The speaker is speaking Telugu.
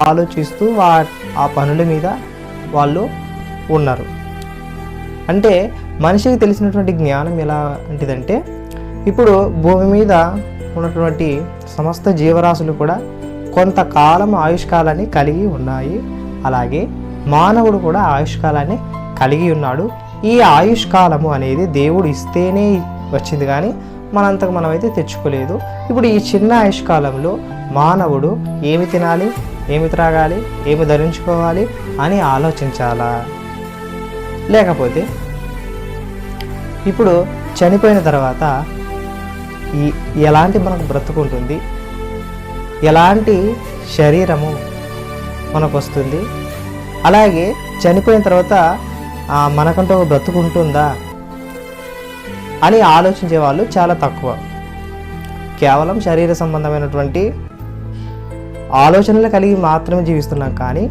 ఆలోచిస్తూ ఆ పనుల మీద వాళ్ళు ఉన్నారు. అంటే మనిషికి తెలిసినటువంటి జ్ఞానం ఎలాంటిదంటే, ఇప్పుడు భూమి మీద ఉన్నటువంటి సమస్త జీవరాశులు కూడా కొంతకాలం ఆయుష్కాలాన్ని కలిగి ఉన్నాయి. అలాగే మానవుడు కూడా ఆయుష్కాలాన్ని కలిగి ఉన్నాడు. ఈ ఆయుష్కాలము అనేది దేవుడు ఇస్తేనే వచ్చింది, కానీ మనంతకు మనమైతే తెచ్చుకోలేదు. ఇప్పుడు ఈ చిన్న ఆయుష్కాలంలో మానవుడు ఏమి తినాలి, ఏమి త్రాగాలి, ఏమి ధరించుకోవాలి అని ఆలోచించాలా? లేకపోతే ఇప్పుడు చనిపోయిన తర్వాత ఎలాంటి మనకు బ్రతుకుంటుంది, ఎలాంటి శరీరము మనకు వస్తుంది, అలాగే చనిపోయిన తర్వాత మనకంటూ ఒక బ్రతుకుంటుందా అని ఆలోచించే వాళ్ళు చాలా తక్కువ. కేవలం శరీర సంబంధమైనటువంటి ఆలోచనలు కలిగి మాత్రమే జీవిస్తున్నాం, కానీ